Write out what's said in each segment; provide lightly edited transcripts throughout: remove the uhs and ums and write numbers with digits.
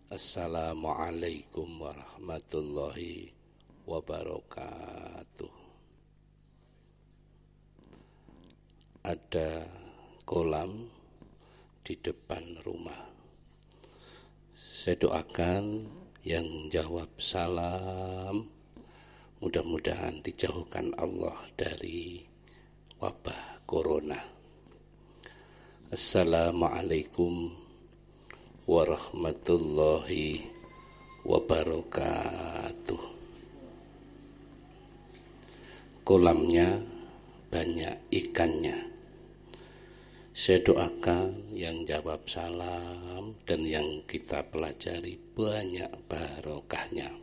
Assalamualaikum warahmatullahi wabarakatuh. Ada kolam di depan rumah. Saya doakan yang jawab salam mudah-mudahan dijauhkan Allah dari wabah corona. Assalamualaikum warahmatullahi wabarakatuh. Kolamnya banyak ikannya. Saya doakan yang jawab salam dan yang kita pelajari banyak barokahnya.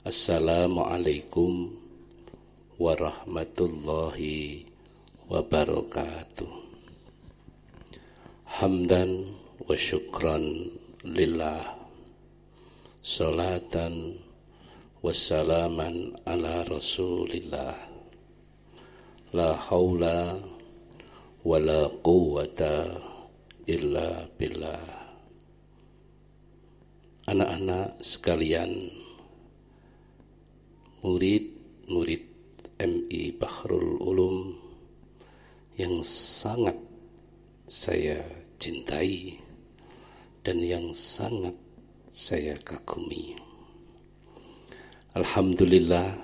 Assalamualaikum warahmatullahi wabarakatuh. Hamdan wa syukran lillah, salatan wassalaman ala rasulillah, la hawla wa la quwwata illa billah. Anak-anak sekalian, murid-murid MI Bahrul Ulum yang sangat saya cintai dan yang sangat saya kagumi. Alhamdulillah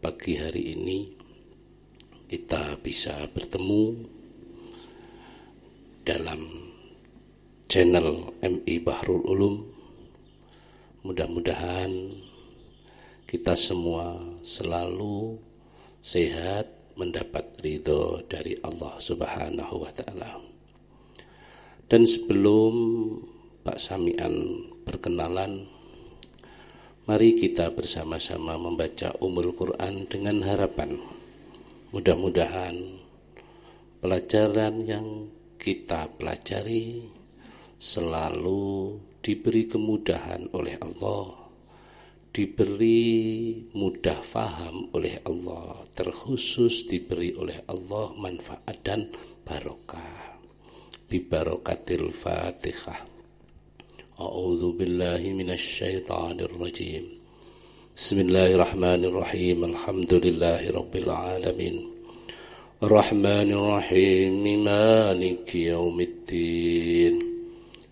pagi hari ini kita bisa bertemu dalam channel MI Bahrul Ulum. Mudah-mudahan kita semua selalu sehat, mendapat ridho dari Allah Subhanahu wa ta'ala. Dan sebelum Pak Sami'an perkenalan, mari kita bersama-sama membaca Ummul Quran dengan harapan mudah-mudahan pelajaran yang kita pelajari selalu diberi kemudahan oleh Allah, diberi mudah faham oleh Allah, terkhusus diberi oleh Allah manfaat dan barokah. Bi barakatil Fatihah. A'udzu billahi minasy syaithanir rajim. Bismillahirrahmanirrahim. Alhamdulillahi rabbil alamin. Arrahmanir rahim. Maliki yaumiddin.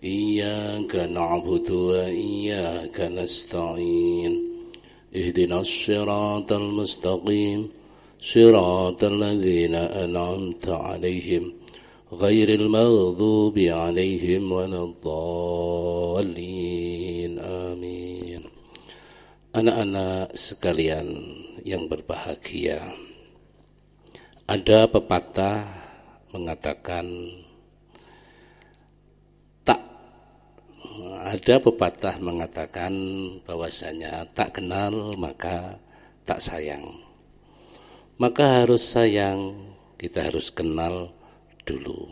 Iyyaka na'budu wa iyyaka nasta'in. Ihdinas siratal mustaqim. Siratal ladzina an'amta 'alaihim ghairil maghdubi 'alaihim waladdallin. Amin. Anak-anak sekalian yang berbahagia, ada pepatah mengatakan bahwasanya tak kenal maka tak sayang. Maka harus sayang, kita harus kenal dulu.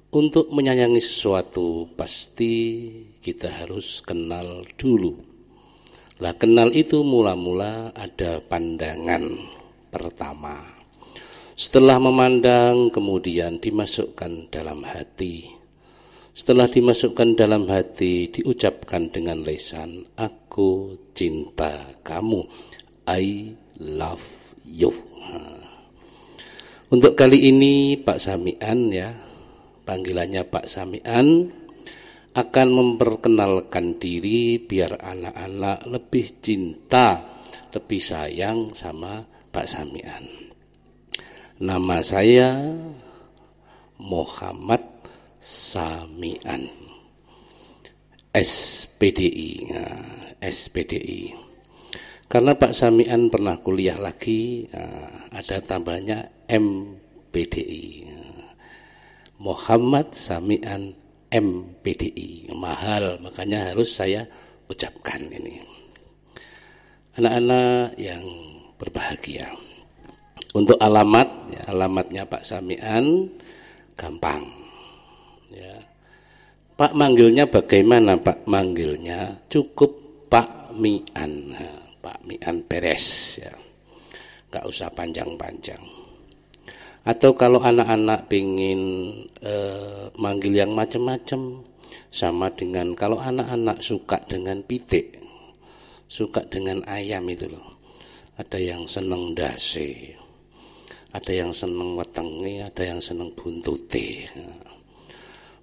Untuk menyayangi sesuatu pasti kita harus kenal dulu. Lah kenal itu mula-mula ada pandangan pertama. Setelah memandang kemudian dimasukkan dalam hati. Setelah dimasukkan dalam hati diucapkan dengan lisan, aku cinta kamu, I love you. Untuk kali ini Pak Sami'an, ya, panggilannya Pak Sami'an, akan memperkenalkan diri biar anak-anak lebih cinta, lebih sayang sama Pak Sami'an. Nama saya Muhammad Sami'an, SPDI. SPDI. Karena Pak Sami'an pernah kuliah lagi, ada tambahnya MPDI. Muhammad Sami'an MPDI. Mahal, makanya harus saya ucapkan ini. Anak-anak yang berbahagia, untuk alamat, ya, alamatnya Pak Sami'an gampang, ya. Pak manggilnya bagaimana? Pak manggilnya cukup Pak Mi'an. Pak Mi'an beres, ya, nggak usah panjang-panjang. Atau kalau anak-anak pengen manggil yang macam-macam, Sama dengan kalau anak-anak suka dengan pitik, suka dengan ayam itu loh. Ada yang seneng dase, ada yang seneng wetenge, ada yang seneng buntute.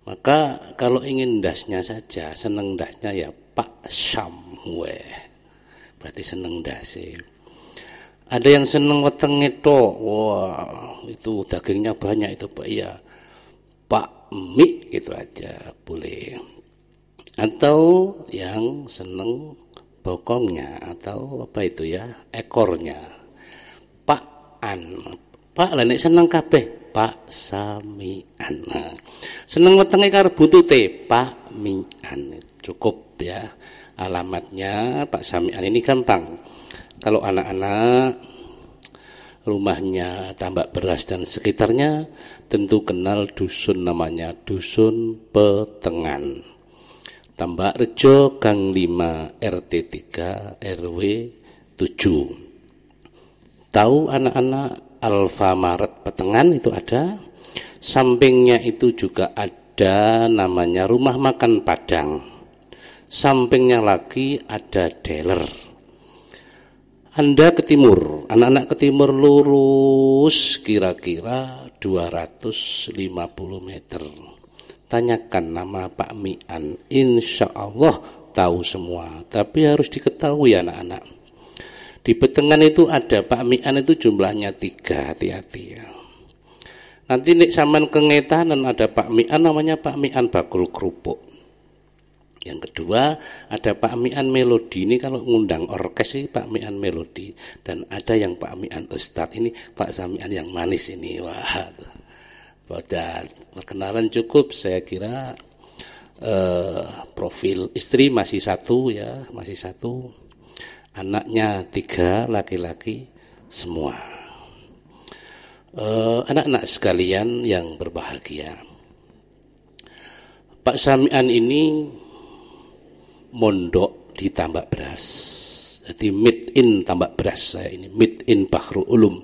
Maka kalau ingin dasnya saja, seneng dasnya ya Pak Samwe, berarti seneng dase. Ada yang seneng wetenge tok, wah itu dagingnya banyak itu Pak, ya Pak Mik itu aja boleh. Atau yang seneng bokongnya atau apa itu ya, ekornya, Pak An. Pak lah nek seneng kabeh Pak Samian. Nah, seneng wetenge karo buntute Pak Mian. Cukup ya. Alamatnya Pak Samian ini gampang. Kalau anak-anak rumahnya Tambak Beras dan sekitarnya tentu kenal dusun, namanya Dusun Petengan. Tambak Rejo Gang 5 RT 3 RW 7. Tahu anak-anak Alfamaret Petengan itu ada. Sampingnya itu juga ada namanya Rumah Makan Padang. Sampingnya lagi ada dealer. Anda ke timur, anak-anak ke timur lurus kira-kira 250 meter. Tanyakan nama Pak Mian, insya Allah tahu semua. Tapi harus diketahui anak-anak, di Petengan itu ada Pak Mian itu jumlahnya 3, hati-hati ya. Nanti nek sampean ke Ngetanen ada Pak Mian, namanya Pak Mian Bakul Kerupuk. Yang kedua ada Pak Mian Melodi, ini kalau ngundang orkes sih Pak Mian Melodi. Dan ada yang Pak Mian Ustadz, ini Pak Samian yang manis ini. Wah, pada perkenalan cukup, saya kira. Profil istri masih satu ya, masih satu. Anaknya 3 laki-laki semua. Anak-anak sekalian yang berbahagia, Pak Samian ini mondok di Tambak Beras. Jadi meet in Tambak Beras, saya ini meet in Bahrul Ulum.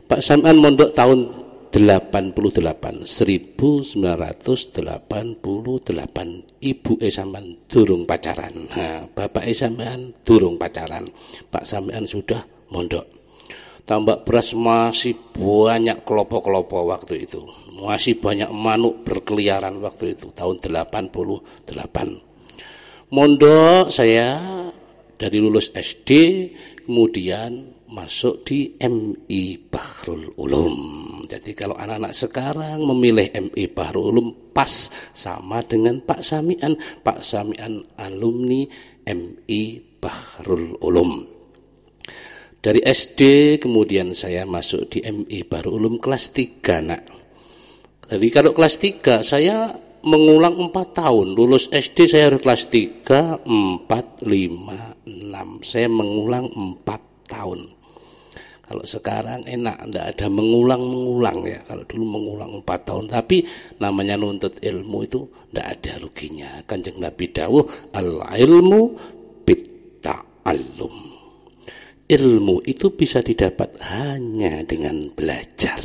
Pak Samian mondok tahun 1988. Ibu sampean durung pacaran. Nah, bapak sampean durung pacaran. Pak Samian sudah mondok. Tambak Beras masih banyak kelopo-kelopo waktu itu. Masih banyak manuk berkeliaran waktu itu tahun 88. Mondok saya dari lulus SD kemudian masuk di MI Bahrul Ulum. Jadi kalau anak-anak sekarang memilih MI Bahrul Ulum pas sama dengan Pak Samian. Pak Samian alumni MI Bahrul Ulum. Dari SD kemudian saya masuk di MI Bahrul Ulum kelas 3 nak. Jadi kalau kelas 3 saya mengulang 4 tahun. Lulus SD saya harus kelas 3, 4, 5, 6. Saya mengulang 4 tahun. Kalau sekarang enak, enggak ada mengulang-mengulang ya. Kalau dulu mengulang 4 tahun, tapi namanya nuntut ilmu itu enggak ada ruginya. Kanjeng Nabi dawuh, al-ilmu bit-ta'allum. Ilmu itu bisa didapat hanya dengan belajar,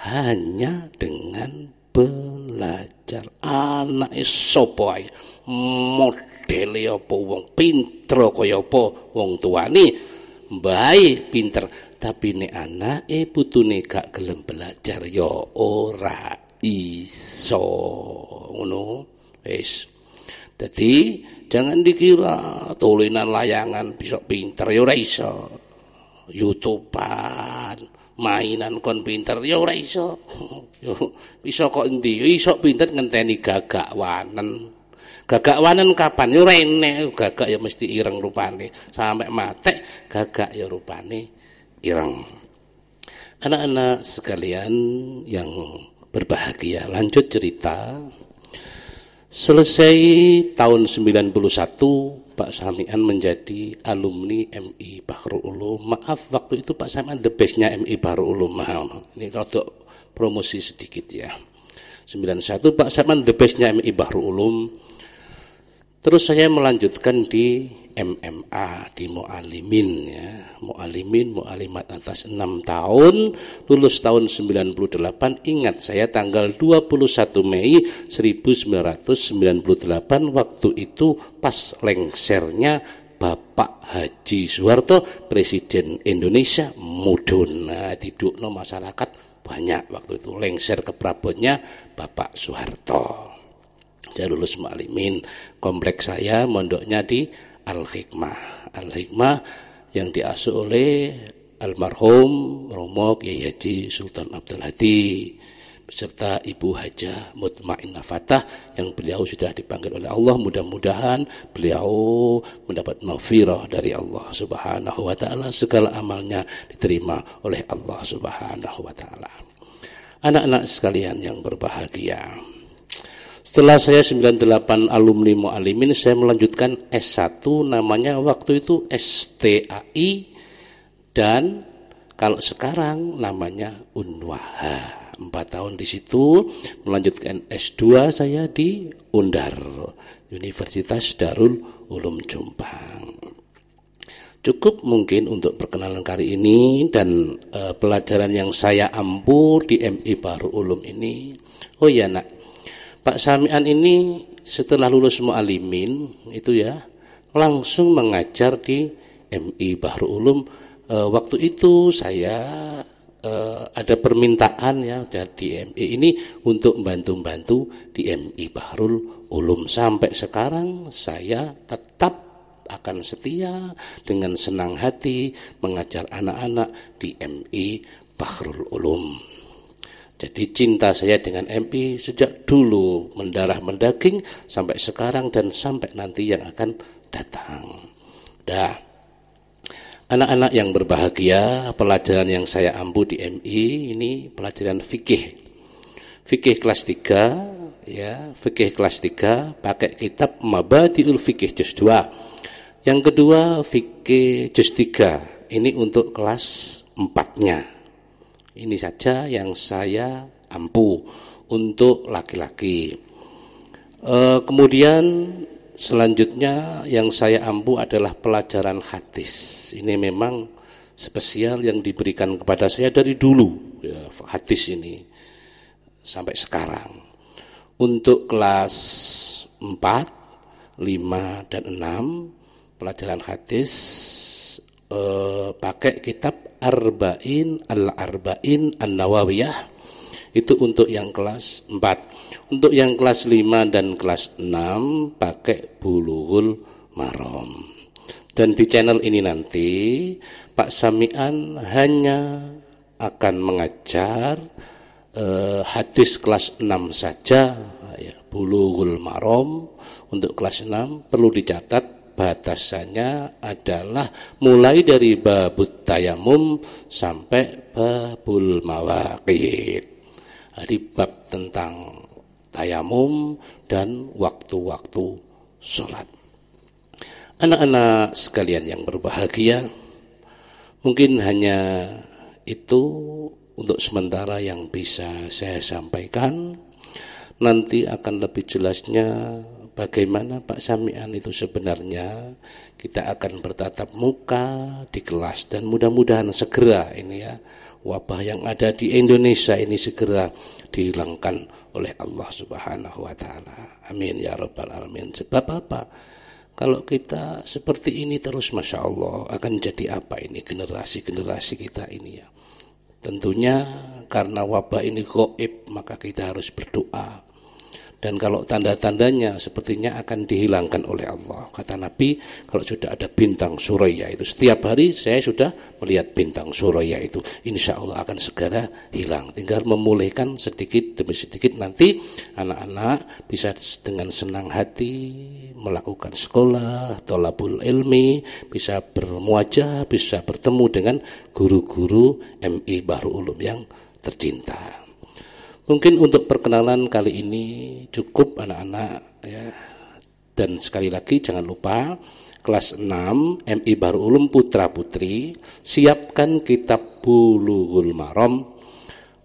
hanya dengan belajar. Anak sapa ae, modele apa wong pinter kaya apa wong tuane, mbae pinter, tapi nek anake putune gak gelem belajar ya ora iso, ngono wis. Dadi jangan dikira tulinan layangan bisa pinter ya ora iso. YouTubean, mainan kon pinter ya ora iso. Iso kok endi? Iso pinter ngenteni gagakwanen. Gagakwanen kapan? Ya ora enek, gagak ya mesti ireng rupane. Sampai matek gagak ya rupane ireng. Anak-anak sekalian yang berbahagia, lanjut cerita. Selesai tahun 91 Pak Samian menjadi alumni MI Bahrul Ulum. Maaf waktu itu Pak Samian the bestnya MI Bahrul Ulum. Ini kalau promosi sedikit ya. 91 Pak Samian the bestnya MI Bahrul Ulum. Terus saya melanjutkan di MMA, di Mu'alimin ya. Mu'alimin, Mu'alimat atas 6 tahun, lulus tahun 98. Ingat saya tanggal 21 Mei 1998, waktu itu pas lengsernya Bapak Haji Soeharto, Presiden Indonesia mudhun. Nah, didukno masyarakat banyak waktu itu, lengser ke Prabonnya Bapak Soeharto. Saya lulus Mu'alimin. Kompleks saya mondoknya di Al-Hikmah. Al-Hikmah yang diasuh oleh almarhum Romo Kiai Haji Sultan Abdul Hadi beserta Ibu Hajah Mutmainnah Fatah yang beliau sudah dipanggil oleh Allah. Mudah-mudahan beliau mendapat maghfirah dari Allah Subhanahu wa taala, segala amalnya diterima oleh Allah Subhanahu wa taala. Anak-anak sekalian yang berbahagia, setelah saya 98 alumni Mu'alimin, saya melanjutkan S1, namanya waktu itu STAI, dan kalau sekarang namanya Unwaha. 4 tahun di situ, melanjutkan S2 saya di Undar, Universitas Darul Ulum Jombang. Cukup mungkin untuk perkenalan kali ini dan pelajaran yang saya ampu di MI Bahrul Ulum ini. Oh ya nak, Pak Samian ini setelah lulus Mu'alimin itu ya langsung mengajar di MI Bahrul Ulum. Waktu itu saya ada permintaan ya dari MI ini untuk bantu-bantu di MI Bahrul Ulum. Sampai sekarang saya tetap akan setia dengan senang hati mengajar anak-anak di MI Bahrul Ulum. Jadi cinta saya dengan MI sejak dulu mendarah mendaging sampai sekarang dan sampai nanti yang akan datang. Anak-anak yang berbahagia, pelajaran yang saya ampu di MI ini pelajaran fikih. Fikih kelas 3 ya, fikih kelas 3 pakai kitab Mabadiul Fikih juz 2. Yang kedua fikih juz 3. Ini untuk kelas 4-nya. Ini saja yang saya ampu untuk laki-laki. Kemudian selanjutnya yang saya ampu adalah pelajaran hadis. Ini memang spesial yang diberikan kepada saya dari dulu ya, hadis ini sampai sekarang. Untuk kelas 4, 5, dan 6 pelajaran hadis pakai kitab Arba'in Al-Arba'in An-Nawawiyah. Itu untuk yang kelas 4. Untuk yang kelas 5 dan kelas 6 pakai Bulughul Maram. Dan di channel ini nanti Pak Samian hanya akan mengajar hadis kelas 6 saja ya, Bulughul Maram. Untuk kelas 6 perlu dicatat batasannya adalah mulai dari babut tayamum sampai babul mawaqit. Jadi bab tentang tayamum dan waktu-waktu sholat. Anak-anak sekalian yang berbahagia, mungkin hanya itu untuk sementara yang bisa saya sampaikan. Nanti akan lebih jelasnya bagaimana Pak Samian itu sebenarnya kita akan bertatap muka di kelas, dan mudah-mudahan segera ini ya wabah yang ada di Indonesia ini segera dihilangkan oleh Allah Subhanahu wa taala. Amin ya rabbal alamin. Sebab apa? Kalau kita seperti ini terus, Masya Allah, akan jadi apa ini generasi-generasi kita ini ya. Tentunya karena wabah ini gaib, maka kita harus berdoa. Dan kalau tanda-tandanya sepertinya akan dihilangkan oleh Allah. Kata Nabi, kalau sudah ada bintang Suraya itu, setiap hari saya sudah melihat bintang Suraya itu, insya Allah akan segera hilang. Tinggal memulihkan sedikit demi sedikit, nanti anak-anak bisa dengan senang hati melakukan sekolah, thalabul ilmi, bisa bermuajah, bisa bertemu dengan guru-guru MI Bahrul Ulum yang tercinta. Mungkin untuk perkenalan kali ini cukup anak-anak ya. Dan sekali lagi jangan lupa kelas 6 MI Bahrul Ulum Putra Putri, siapkan kitab Bulughul Maram.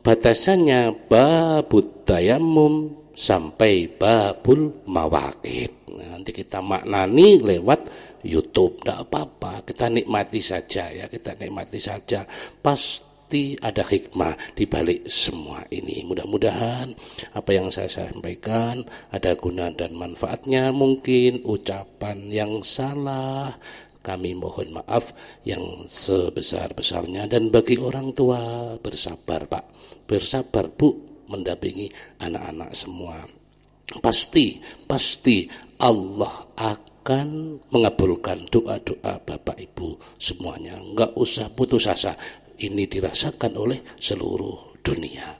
Batasannya babut tayamum sampai babul mawaqit. Nah, nanti kita maknani lewat YouTube, tidak apa-apa, kita nikmati saja ya, kita nikmati saja. Pasti ada hikmah di balik semua ini. Mudah-mudahan apa yang saya sampaikan ada guna dan manfaatnya. Mungkin ucapan yang salah, kami mohon maaf yang sebesar-besarnya. Dan bagi orang tua, bersabar Pak, bersabar Bu, mendampingi anak-anak semua. Pasti Allah akan mengabulkan doa-doa Bapak Ibu semuanya. Enggak usah putus asa. Ini dirasakan oleh seluruh dunia.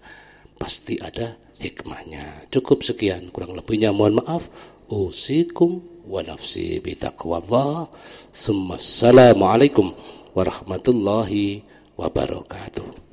Pasti ada hikmahnya. Cukup sekian, kurang lebihnya mohon maaf. Usikum wa nafsi bitaqwallah. Assalamualaikum warahmatullahi wabarakatuh.